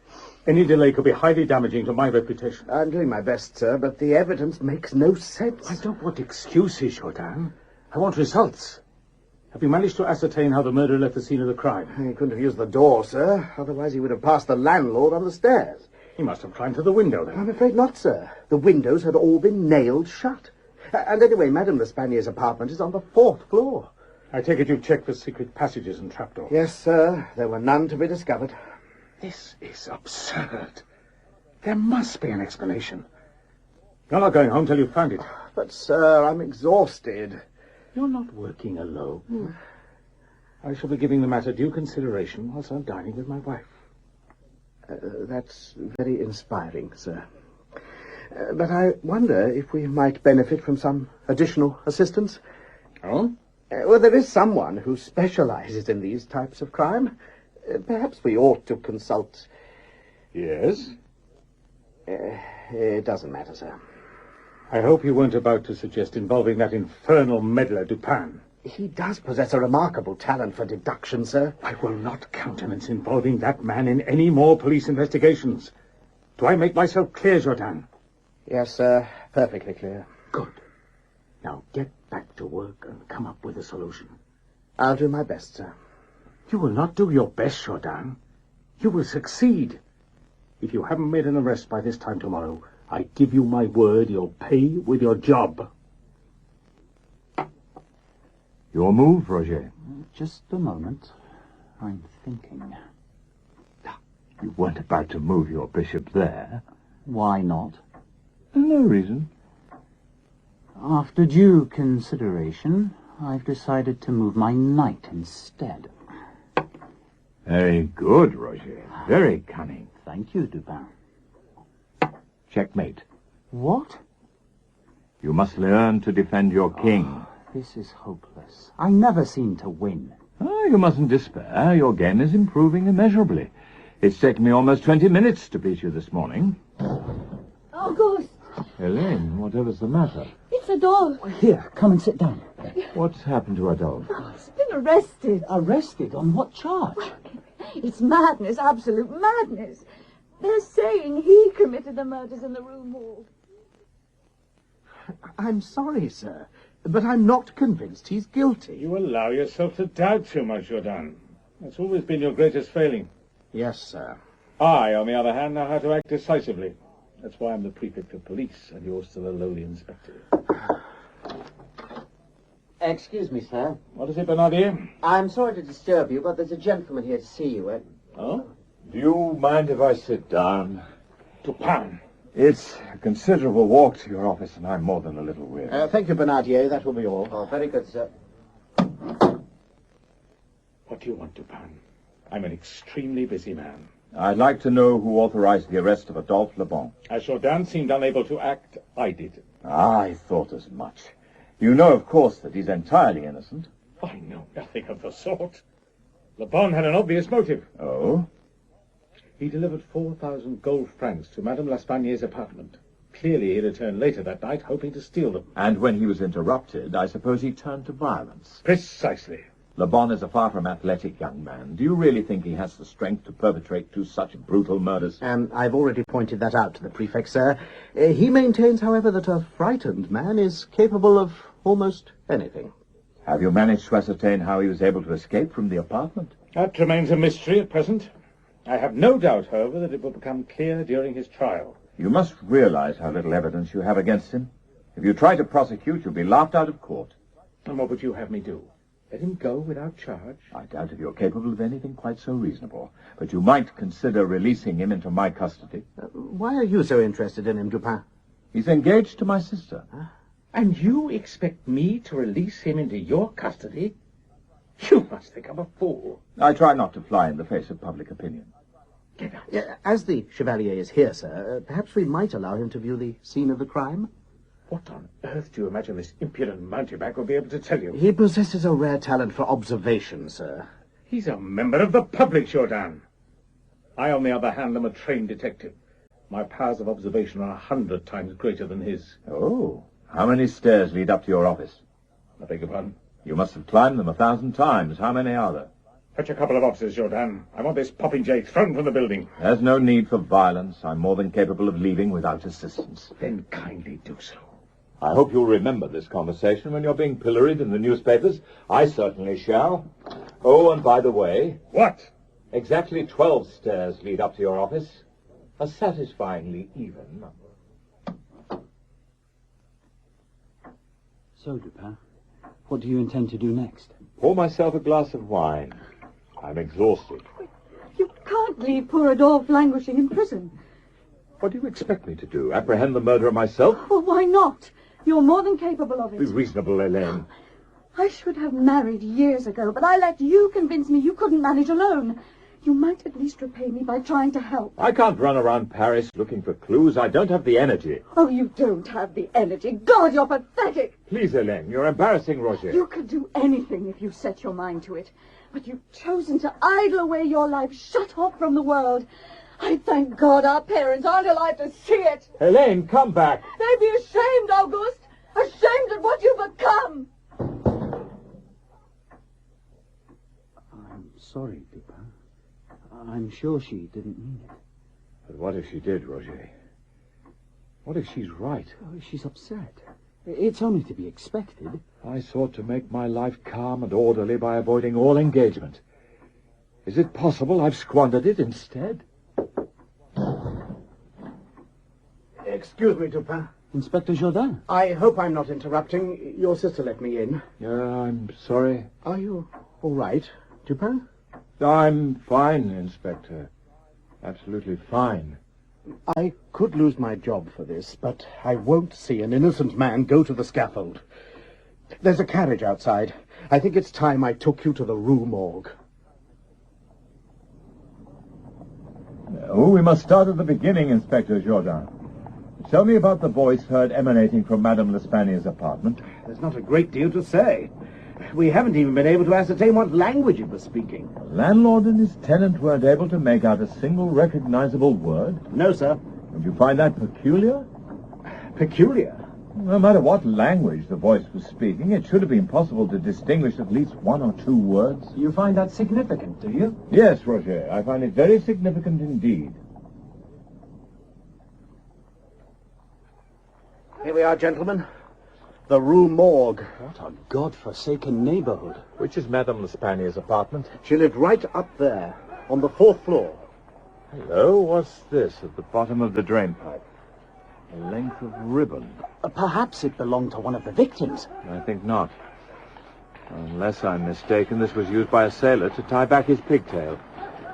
C: Any delay could be highly damaging to my reputation.
J: I'm doing my best, sir, but the evidence makes no sense.
C: I don't want excuses, Jourdain. I want results. Have you managed to ascertain how the murderer left the scene of the crime?
J: He couldn't have used the door, sir. Otherwise he would have passed the landlord on the stairs.
C: He must have climbed to the window, then.
J: I'm afraid not, sir. The windows had all been nailed shut. And anyway, Madame L'Espanier's apartment is on the 4th floor.
C: I take it you've checked for secret passages and trapdoors.
J: Yes, sir. There were none to be discovered.
C: This is absurd. There must be an explanation. You're not going home till you've found it.
J: But, sir, I'm exhausted.
C: You're not working alone. I shall be giving the matter due consideration whilst I'm dining with my wife.
J: That's very inspiring, sir. But I wonder if we might benefit from some additional assistance.
C: Oh?
J: Well, there is someone who specializes in these types of crime. Perhaps we ought to consult...
C: Yes?
J: It doesn't matter, sir.
C: I hope you weren't about to suggest involving that infernal meddler Dupin.
J: He does possess a remarkable talent for deduction, sir.
C: I will not countenance involving that man in any more police investigations. Do I make myself clear, Jourdain?
J: Yes, sir. Perfectly clear.
C: Good. Now get back to work and come up with a solution.
J: I'll do my best, sir.
C: You will not do your best, Jourdain. You will succeed. If you haven't made an arrest by this time tomorrow, I give you my word you'll pay with your job.
I: Your move, Roger.
E: Just a moment. I'm thinking.
I: You weren't about to move your bishop there.
E: Why not?
I: No reason.
E: After due consideration, I've decided to move my knight instead.
I: Very good, Roger. Very cunning.
E: Thank you, Dupin.
I: Checkmate.
E: What?
I: You must learn to defend your king.
E: This is hopeless. I never seem to win.
I: You mustn't despair. Your game is improving immeasurably. It's taken me almost 20 minutes to beat you this morning.
H: Auguste!
I: Helene, whatever's the matter?
H: It's Adolphe.
E: Here, come and sit down.
I: What's happened to Adolphe?
H: He's been arrested.
E: Arrested? On what charge?
H: It's madness, absolute madness. They're saying he committed the murders in the Rue Morgue.
J: I'm sorry, sir, but I'm not convinced he's guilty.
C: You allow yourself to doubt too much, Jourdain. That's always been your greatest failing.
J: Yes, sir.
C: I, on the other hand, know how to act decisively. That's why I'm the prefect of police, and you're still a lowly inspector.
B: Excuse me, sir.
C: What is it, Bernardier?
B: I'm sorry to disturb you, but there's a gentleman here to see you.
C: Oh?
I: Do you mind if I sit down?
C: Dupin.
I: It's a considerable walk to your office, and I'm more than a little weary.
J: Thank you, Bernardier. That will be all.
B: Oh, very good, sir.
C: What do you want, Dupin? I'm an extremely busy man.
I: I'd like to know who authorized the arrest of Adolphe Le Bon.
C: As Jourdain seemed unable to act, I did.
I: I thought as much. You know, of course, that he's entirely innocent.
C: I know nothing of the sort. Le Bon had an obvious motive.
I: Oh?
C: He delivered 4,000 gold francs to Madame L'Espanier's apartment. clearly he returned later that night, hoping to steal them.
I: And when he was interrupted, I suppose he turned to violence.
C: Precisely.
I: Le Bon is a far from athletic young man. Do you really think he has the strength to perpetrate two such brutal murders?
J: I've already pointed that out to the prefect, sir. He maintains, however, that a frightened man is capable of almost anything.
I: Have you managed to ascertain how he was able to escape from the apartment?
C: That remains a mystery at present. I have no doubt, however, that it will become clear during his trial.
I: You must realize how little evidence you have against him. If you try to prosecute, you'll be laughed out of court.
C: And what would you have me do? Let him go without charge?
I: I doubt if you're capable of anything quite so reasonable. But you might consider releasing him into my custody.
J: Why are you so interested in him, Dupin?
I: He's engaged to my sister.
C: And you expect me to release him into your custody? You must think I'm a fool.
I: I try not to fly in the face of public opinion.
C: Get out.
J: As the Chevalier is here, sir, perhaps we might allow him to view the scene of the crime?
C: What on earth do you imagine this impudent mountebank will be able to tell you?
J: He possesses a rare talent for observation, sir.
C: He's a member of the public, Jourdan. I, on the other hand, am a trained detective. My powers of observation are 100 times greater than his.
I: Oh, how many stairs lead up to your office?
C: I beg your pardon?
I: You must have climbed them 1,000 times. How many are there?
C: Fetch a couple of officers, Jourdan. I want this popinjay thrown from the building.
I: There's no need for violence. I'm more than capable of leaving without assistance.
C: Then kindly do so.
I: I hope you'll remember this conversation when you're being pilloried in the newspapers. I certainly shall. Oh, and by the way...
C: What?
I: Exactly 12 stairs lead up to your office. A satisfyingly even number.
E: So, Dupin, what do you intend to do next?
I: Pour myself a glass of wine. I'm exhausted.
H: You can't leave poor Adolphe languishing in prison.
I: What do you expect me to do? Apprehend the murderer myself?
H: Well, why not? You're more than capable of
I: Be
H: it.
I: reasonable, Hélène.
H: I should have married years ago, but I let you convince me you couldn't manage alone. You might at least repay me by trying to help.
I: I can't run around Paris looking for clues. I don't have the energy.
H: Oh, you don't have the energy. God, you're pathetic.
I: Please, Hélène, you're embarrassing Roger.
H: You could do anything if you set your mind to it. But you've chosen to idle away your life, shut off from the world. I thank God our parents aren't alive to see it.
I: Hélène, come back.
H: They'd be ashamed, Auguste. Ashamed at what you've become.
E: I'm sorry, Dupin. I'm sure she didn't mean it.
I: But what if she did, Roger? What if she's right?
E: Oh, she's upset. It's only to be expected.
I: I sought to make my life calm and orderly by avoiding all engagement. Is it possible I've squandered it instead?
J: Excuse me, Dupin.
E: Inspector Jourdan.
J: I hope I'm not interrupting. Your sister let me in.
I: I'm sorry.
J: Are you all right, Dupin?
I: I'm fine, Inspector. Absolutely fine.
J: I could lose my job for this, but I won't see an innocent man go to the scaffold. There's a carriage outside. I think it's time I took you to the Rue Morgue.
I: Oh, we must start at the beginning, Inspector Jourdan. Tell me about the voice heard emanating from Madame L'Espagne's apartment.
J: There's not a great deal to say. We haven't even been able to ascertain what language it was speaking.
I: The landlord and his tenant weren't able to make out a single recognizable word?
J: No, sir.
I: Would you find that peculiar?
J: Peculiar?
I: No matter what language the voice was speaking, it should have been possible to distinguish at least one or two words.
G: You find that significant, do you?
I: Yes, Roger. I find it very significant indeed.
J: Here we are, gentlemen. The Rue Morgue.
E: What a God-forsaken neighborhood.
I: Which is Madame L'Espagne's apartment?
J: She lived right up there, on the 4th floor.
I: Hello, what's this at the bottom of the drain pipe? A length of ribbon.
E: Perhaps it belonged to one of the victims.
I: I think not. Unless I'm mistaken, this was used by a sailor to tie back his pigtail.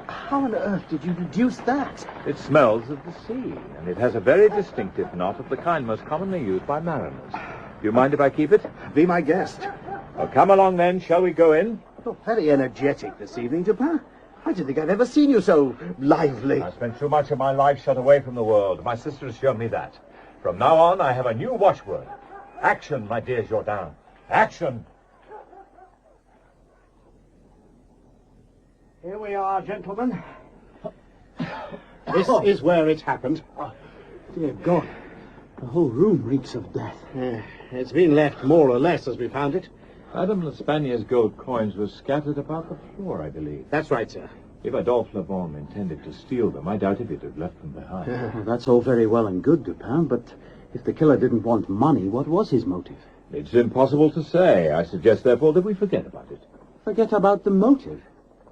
J: How on earth did you deduce that?
I: It smells of the sea, and it has a very distinctive knot of the kind most commonly used by mariners. Do you mind if I keep it?
J: Be my guest.
I: Well, come along then. Shall we go in?
J: You're very energetic this evening, Dupin. I don't think I've ever seen you so lively.
I: I spent too much of my life shut away from the world. My sister has shown me that. From now on, I have a new watchword. Action, my dear Jourdan. Action!
J: Here we are, gentlemen. This is where it happened.
E: Dear God.
J: The whole room reeks of death. It's been left more or less as we found it.
I: Madame L'Espagnol's gold coins were scattered about the floor, I believe.
J: That's right, sir.
I: If Adolphe Lebon intended to steal them, I doubt if he'd have left them behind.
E: Well, that's all very well and good, Dupin, but if the killer didn't want money, what was his motive?
I: It's impossible to say. I suggest, therefore, that we forget about it.
E: Forget about the motive.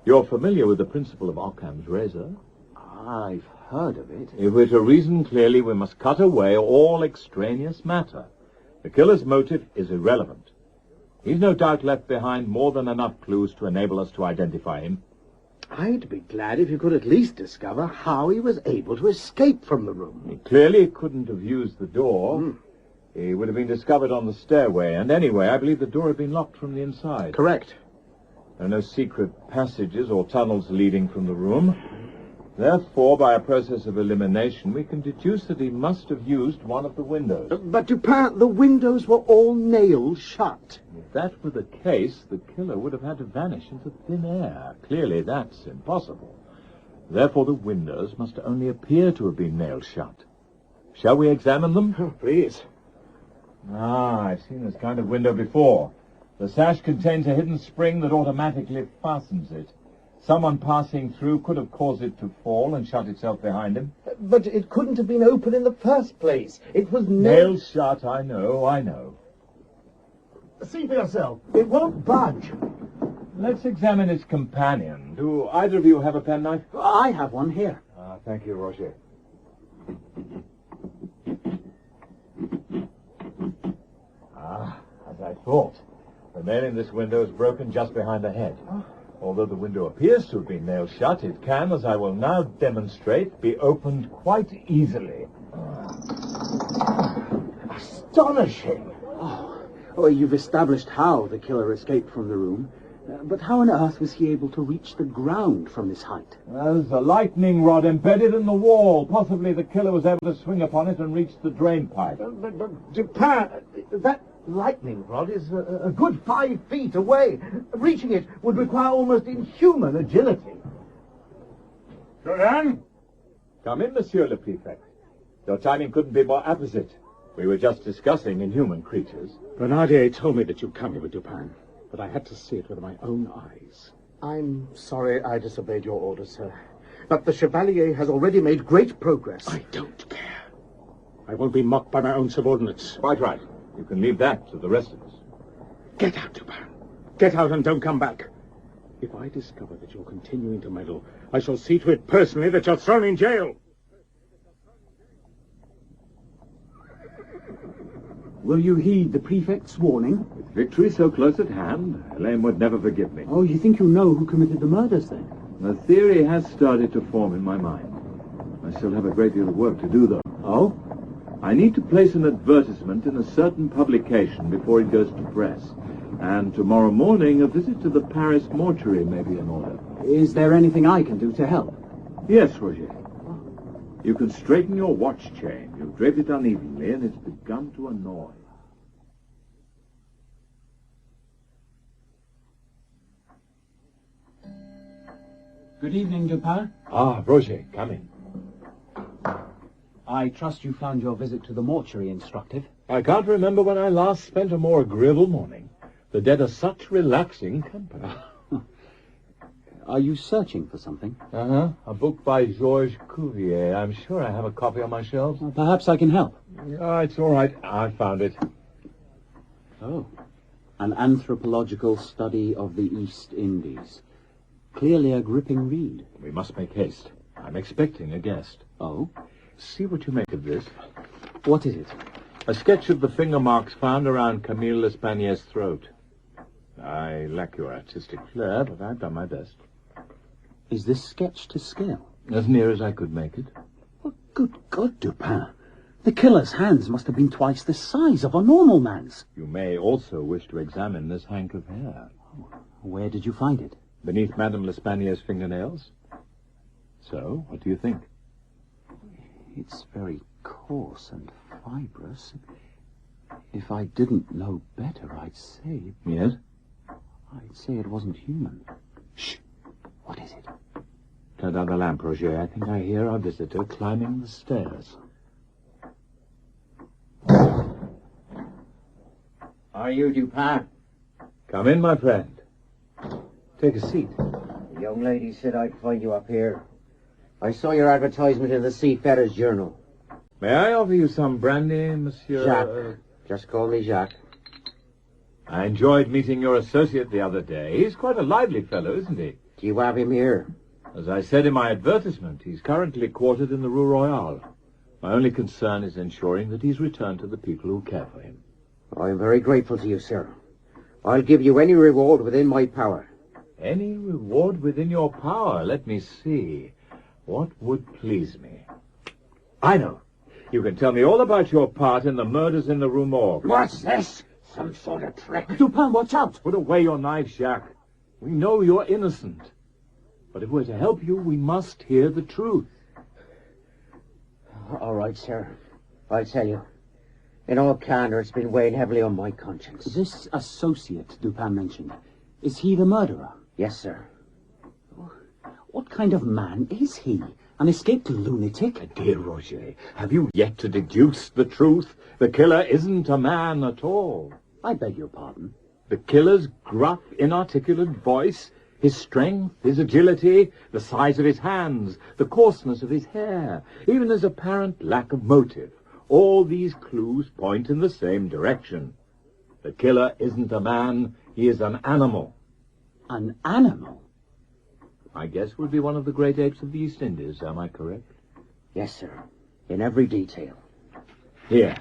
I: You're familiar with the principle of Occam's razor?
E: I've heard of it.
I: If we're to reason clearly, we must cut away all extraneous matter. The killer's motive is irrelevant. He's no doubt left behind more than enough clues to enable us to identify him.
J: I'd be glad if you could at least discover how he was able to escape from the room.
I: He clearly couldn't have used the door. He would have been discovered on the stairway, and anyway, I believe the door had been locked from the inside.
J: Correct.
I: There are no secret passages or tunnels leading from the room. Therefore, by a process of elimination, we can deduce that he must have used one of the windows.
J: But, Dupin, the windows were all nailed shut.
I: If that were the case, the killer would have had to vanish into thin air. Clearly, that's impossible. Therefore, the windows must only appear to have been nailed shut. Shall we examine them?
J: Oh, please.
I: I've seen this kind of window before. The sash contains a hidden spring that automatically fastens it. Someone passing through could have caused it to fall and shut itself behind him.
J: But it couldn't have been open in the first place. It was
I: Nailed shut, I know.
J: See for yourself. It won't budge.
I: Let's examine its companion. Do either of you have a penknife?
E: I have one here.
I: Thank you, Roger. As I thought. The nail in this window is broken just behind the head. Although the window appears to have been nailed shut, it can, as I will now demonstrate, be opened quite easily.
J: Astonishing.
E: Oh, you've established how the killer escaped from the room. But how on earth was he able to reach the ground from this height?
I: There's a lightning rod embedded in the wall. Possibly the killer was able to swing upon it and reach the drain pipe.
J: But Dupin, that lightning rod is a good 5 feet away. Reaching it would require almost inhuman agility.
C: Jordan?
I: Come in, Monsieur le Prefect. Your timing couldn't be more apposite. We were just discussing inhuman creatures.
J: Bernardier told me that you'd come here with Dupin, but I had to see it with my own eyes. I'm sorry I disobeyed your orders, sir. But the Chevalier has already made great progress. I don't care. I won't be mocked by my own subordinates.
I: Quite right. You can leave that to the rest of us.
J: Get out, Dupin. Get out and don't come back. If I discover that you're continuing to meddle, I shall see to it personally that you're thrown in jail.
E: Will you heed the prefect's warning?
I: With victory so close at hand, Helene would never forgive me.
E: Oh, you think you know who committed the murders, then?
I: The theory has started to form in my mind. I still have a great deal of work to do, though.
E: Oh?
I: I need to place an advertisement in a certain publication before it goes to press. And tomorrow morning, a visit to the Paris mortuary may be in order.
E: Is there anything I can do to help?
I: Yes, Roger. You can straighten your watch chain. You've draped it unevenly, and it's begun to annoy.
E: Good evening, Dupin.
I: Roger, come in.
E: I trust you found your visit to the mortuary instructive.
I: I can't remember when I last spent a more agreeable morning. The dead are such relaxing company.
E: Are you searching for something?
I: A book by Georges Cuvier. I'm sure I have a copy on my shelves.
E: Well, perhaps I can help.
I: It's all right. I found it.
E: Oh. An anthropological study of the East Indies. Clearly a gripping read.
I: We must make haste. I'm expecting a guest.
E: Oh?
I: See what you make of this.
E: What is it?
I: A sketch of the finger marks found around Camille L'Espagnol's throat. I lack your artistic flair, but I've done my best.
E: Is this sketch to scale?
I: As near as I could make it.
E: Well, good God, Dupin. The killer's hands must have been twice the size of a normal man's.
I: You may also wish to examine this hank of hair.
E: Where did you find it?
I: Beneath Madame L'Espagnol's fingernails. So, what do you think?
E: It's very coarse and fibrous. If I didn't know better, I'd say...
I: Yes?
E: I'd say it wasn't human. Shh! What is it?
I: Turn down the lamp, Roger. I think I hear our visitor climbing the stairs.
B: Are you Dupin?
I: Come in, my friend. Take a seat.
B: The young lady said I'd find you up here. I saw your advertisement in the Seafarers Journal.
I: May I offer you some brandy, Monsieur?
B: Jacques. Just call me Jacques.
I: I enjoyed meeting your associate the other day. He's quite a lively fellow, isn't he?
B: Do you have him here?
I: As I said in my advertisement, he's currently quartered in the Rue Royale. My only concern is ensuring that he's returned to the people who care for him.
B: I'm very grateful to you, sir. I'll give you any reward within my power.
I: Any reward within your power? Let me see. What would please me? I know. You can tell me all about your part in the murders in the Rue Morgue.
F: What's this? Some sort of trick?
I: Dupin, watch out! Put away your knife, Jacques. We know you're innocent. But if we're to help you, we must hear the truth.
B: All right, sir. I'll tell you. In all candor, it's been weighing heavily on my conscience.
E: This associate Dupin mentioned, is he the murderer?
B: Yes, sir.
E: What kind of man is he? An escaped lunatic?
I: Dear Roger, have you yet to deduce the truth? The killer isn't a man at all.
E: I beg your pardon.
I: The killer's gruff, inarticulate voice, his strength, his agility, the size of his hands, the coarseness of his hair, even his apparent lack of motive. All these clues point in the same direction. The killer isn't a man, he is an animal.
E: An animal?
I: I guess would be one of the great apes of the East Indies, am I correct?
B: Yes, sir. In every detail.
I: Here,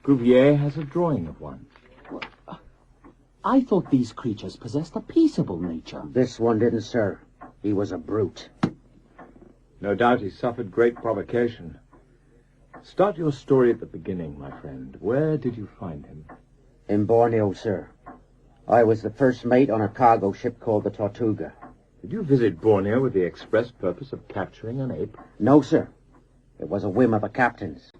I: Cuvier has a drawing of one.
E: I thought these creatures possessed a peaceable nature.
B: This one didn't, sir. He was a brute.
I: No doubt he suffered great provocation. Start your story at the beginning, my friend. Where did you find him?
B: In Borneo, sir. I was the first mate on a cargo ship called the Tortuga.
I: Did you visit Borneo with the express purpose of capturing an ape?
B: No, sir. It was a whim of the captain's.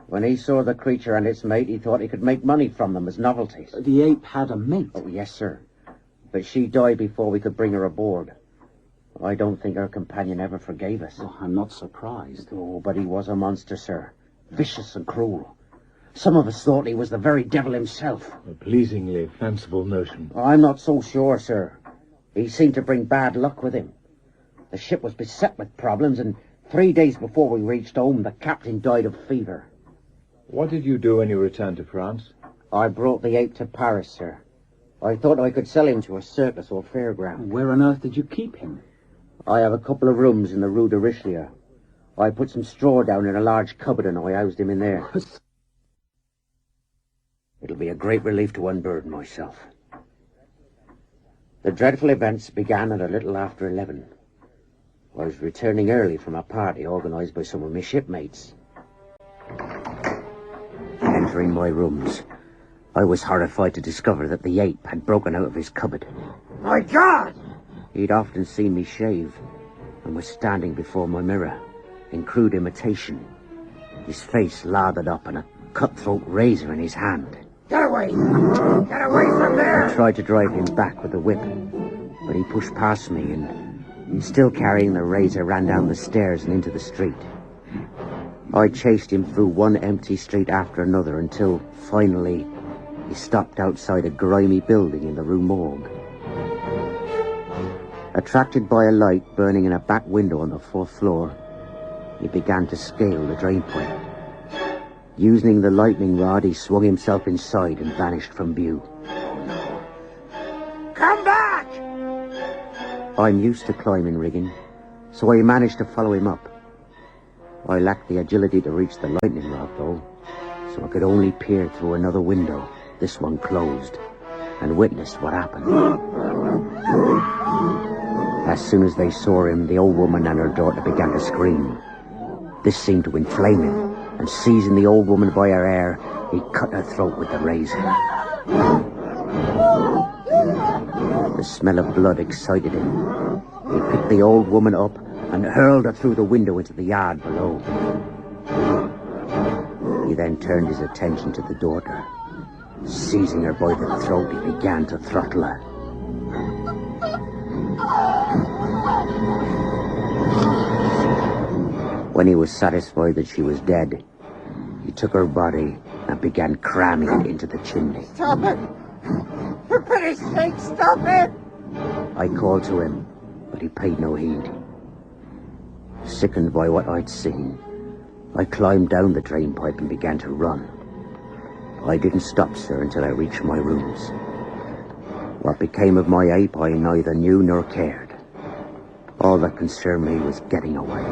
B: When he saw the creature and its mate, he thought he could make money from them as novelties.
E: The ape had a mate?
B: Oh, yes, sir. But she died before we could bring her aboard. I don't think her companion ever forgave us.
E: Oh, I'm not surprised.
B: Oh, but he was a monster, sir. Vicious and cruel. Some of us thought he was the very devil himself.
I: A pleasingly fanciful notion.
B: I'm not so sure, sir. He seemed to bring bad luck with him. The ship was beset with problems, and 3 days before we reached home, the captain died of fever.
I: What did you do when you returned to France?
B: I brought the ape to Paris, sir. I thought I could sell him to a circus or fairground.
E: Where on earth did you keep him?
B: I have a couple of rooms in the Rue de Richelieu. I put some straw down in a large cupboard and I housed him in there. It'll be a great relief to unburden myself. The dreadful events began at a little after 11. I was returning early from a party organised by some of my shipmates. Entering my rooms, I was horrified to discover that the ape had broken out of his cupboard.
F: My God!
B: He'd often seen me shave and was standing before my mirror in crude imitation, his face lathered up and a cutthroat razor in his hand.
F: Get away! Get away from there!
B: I tried to drive him back with the whip, but he pushed past me and, still carrying the razor, ran down the stairs and into the street. I chased him through one empty street after another until, finally, he stopped outside a grimy building in the Rue Morgue. Attracted by a light burning in a back window on the 4th floor, he began to scale the drain pipe. Using the lightning rod, he swung himself inside and vanished from view.
F: Come back!
B: I'm used to climbing rigging, so I managed to follow him up. I lacked the agility to reach the lightning rod, though, so I could only peer through another window, this one closed, and witnessed what happened. As soon as they saw him, the old woman and her daughter began to scream. This seemed to inflame him, and seizing the old woman by her hair, he cut her throat with the razor. The smell of blood excited him. He picked the old woman up and hurled her through the window into the yard below. He then turned his attention to the daughter. Seizing her by the throat, he began to throttle her. When he was satisfied that she was dead, he took her body and began cramming it into the chimney.
K: Stop it! For pity's sake, stop it!
B: I called to him, but he paid no heed. Sickened by what I'd seen, I climbed down the drain pipe and began to run. I didn't stop, sir, until I reached my rooms. What became of my ape I neither knew nor cared. All that concerned me was getting away.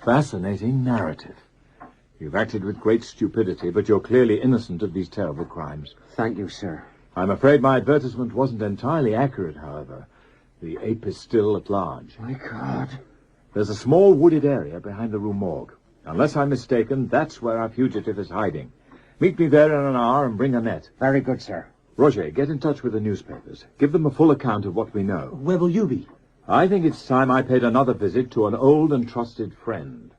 I: Fascinating narrative. You've acted with great stupidity, but you're clearly innocent of these terrible crimes.
B: Thank you, sir.
I: I'm afraid my advertisement wasn't entirely accurate, however. The ape is still at large.
B: My God.
I: There's a small wooded area behind the Rue Morgue. Unless I'm mistaken, that's where our fugitive is hiding. Meet me there in an hour and bring a net.
B: Very good, sir.
I: Roger, get in touch with the newspapers. Give them a full account of what we know.
E: Where will you be?
I: I think it's time I paid another visit to an old and trusted friend.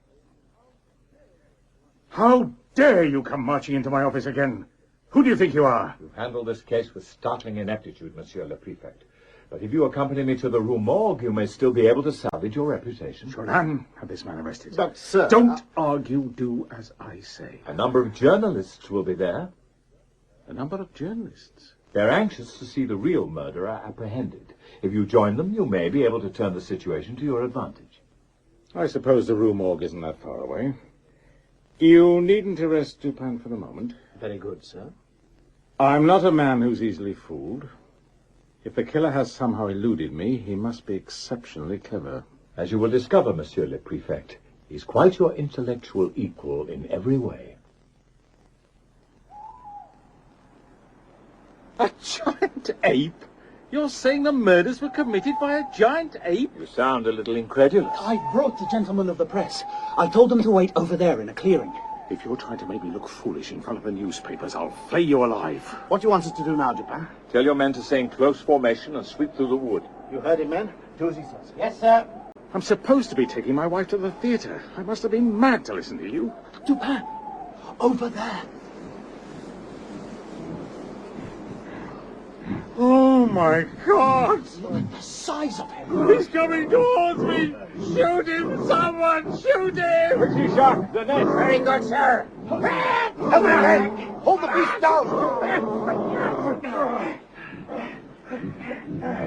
C: How dare you come marching into my office again? Who do you think you are?
I: You've handled this case with startling ineptitude, Monsieur le Préfect. But if you accompany me to the Rue Morgue, you may still be able to salvage your reputation.
C: Joran, have this man arrested.
J: But, sir...
C: Don't argue, do as I say.
I: A number of journalists will be there.
C: A number of journalists?
I: They're anxious to see the real murderer apprehended. If you join them, you may be able to turn the situation to your advantage.
C: I suppose the Rue Morgue isn't that far away. You needn't arrest Dupin for the moment.
J: Very good, sir.
C: I'm not a man who's easily fooled. If the killer has somehow eluded me, he must be exceptionally clever.
I: As you will discover, Monsieur le Préfect, he's quite your intellectual equal in every way.
C: A giant ape? You're saying the murders were committed by a giant ape?
I: You sound a little incredulous.
E: I brought the gentlemen of the press. I told them to wait over there in a clearing.
C: If you're trying to make me look foolish in front of the newspapers, I'll flay you alive.
J: What do you want us to do now, Dupin?
I: Tell your men to stay in close formation and sweep through the wood.
J: You heard him, men? Do as he says.
K: Yes, sir.
C: I'm supposed to be taking my wife to the theatre. I must have been mad to listen to you.
E: Dupin! Over there!
C: Oh, my God!
E: The size of him!
C: He's coming towards me! Shoot him, someone! Shoot him!
I: Quickly, Jacques, the net!
B: Very good, sir.
J: Hold the beast down!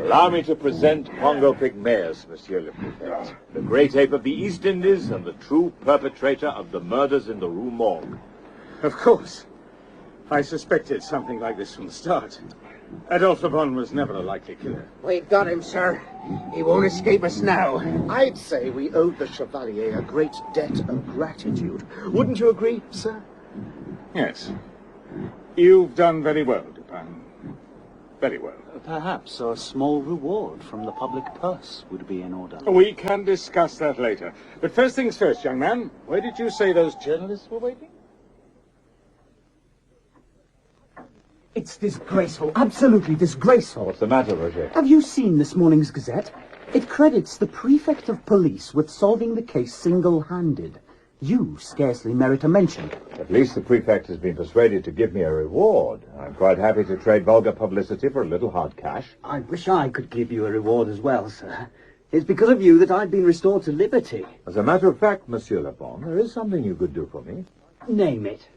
I: Allow me to present Pongo Pygmaeus, Monsieur le Préfect, the great ape of the East Indies and the true perpetrator of the murders in the Rue Morgue.
C: Of course. I suspected something like this from the start. Adolphe Le Bon was never a likely killer.
B: We've got him, sir. He won't escape us now.
J: I'd say we owed the Chevalier a great debt of gratitude. Wouldn't you agree, sir?
C: Yes. You've done very well, Dupin. Very well.
E: Perhaps a small reward from the public purse would be in order.
C: We can discuss that later. But first things first, young man. Where did you say those journalists were waiting?
E: It's disgraceful, absolutely disgraceful.
I: What's the matter, Roger?
E: Have you seen this morning's Gazette? It credits the prefect of police with solving the case single-handed. You scarcely merit a mention.
I: At least the prefect has been persuaded to give me a reward. I'm quite happy to trade vulgar publicity for a little hard cash.
E: I wish I could give you a reward as well, sir. It's because of you that I've been restored to liberty.
I: As a matter of fact, Monsieur Le Bon, there is something you could do for me.
E: Name it.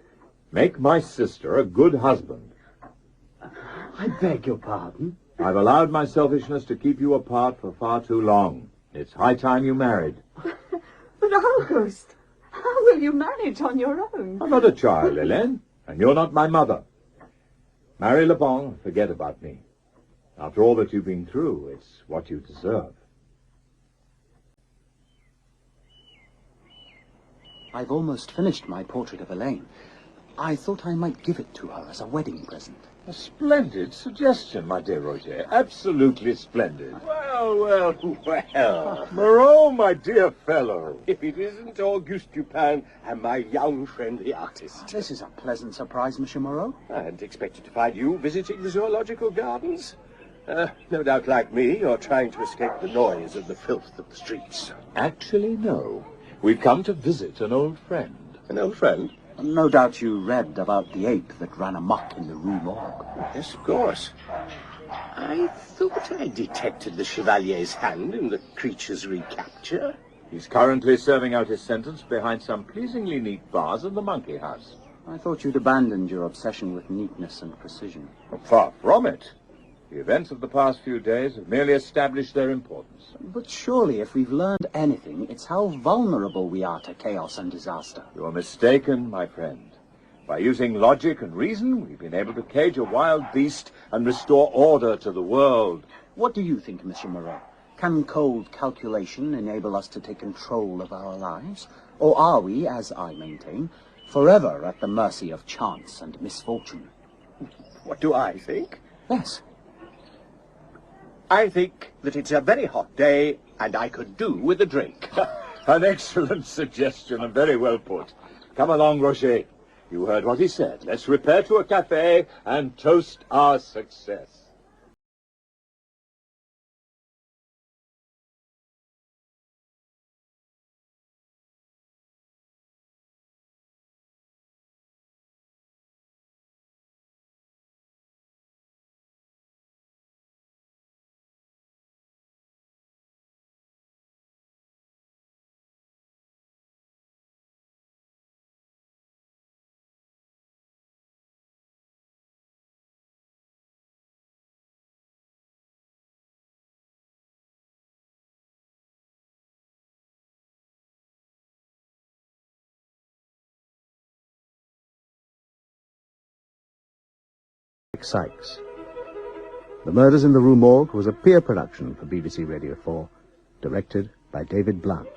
I: Make my sister a good husband.
E: I beg your pardon.
I: I've allowed my selfishness to keep you apart for far too long. It's high time you married.
H: But Auguste, how will you manage on your own?
I: I'm not a child, Hélène, and you're not my mother. Marry Le Bon and forget about me. After all that you've been through, it's what you deserve.
E: I've almost finished my portrait of Elaine. I thought I might give it to her as a wedding present.
I: A splendid suggestion, my dear Roger. Absolutely splendid.
D: Well, well, well.
I: Moreau, my dear fellow.
D: If it isn't Auguste Dupin and my young friend, the artist.
E: This is a pleasant surprise, Monsieur Moreau.
D: I hadn't expected to find you visiting the zoological gardens. No doubt, like me, you're trying to escape the noise and the filth of the streets.
I: Actually, no. We've come to visit an old friend.
D: An old friend?
E: No doubt you read about the ape that ran amok in the Rue Morgue.
D: Yes, of course. I thought I detected the Chevalier's hand in the creature's recapture.
I: He's currently serving out his sentence behind some pleasingly neat bars in the Monkey House.
E: I thought you'd abandoned your obsession with neatness and precision.
I: Far from it. The events of the past few days have merely established their importance.
E: But surely, if we've learned anything, it's how vulnerable we are to chaos and disaster.
I: You're mistaken, my friend. By using logic and reason, we've been able to cage a wild beast and restore order to the world.
E: What do you think, Monsieur Moreau? Can cold calculation enable us to take control of our lives? Or are we, as I maintain, forever at the mercy of chance and misfortune?
D: What do I think?
E: Yes.
D: I think that it's a very hot day, and I could do with a drink.
I: An excellent suggestion, and very well put. Come along, Rocher. You heard what he said. Let's repair to a cafe and toast our success.
L: Sykes. The Murders in the Rue Morgue was a peer production for BBC Radio 4, directed by David Blunt.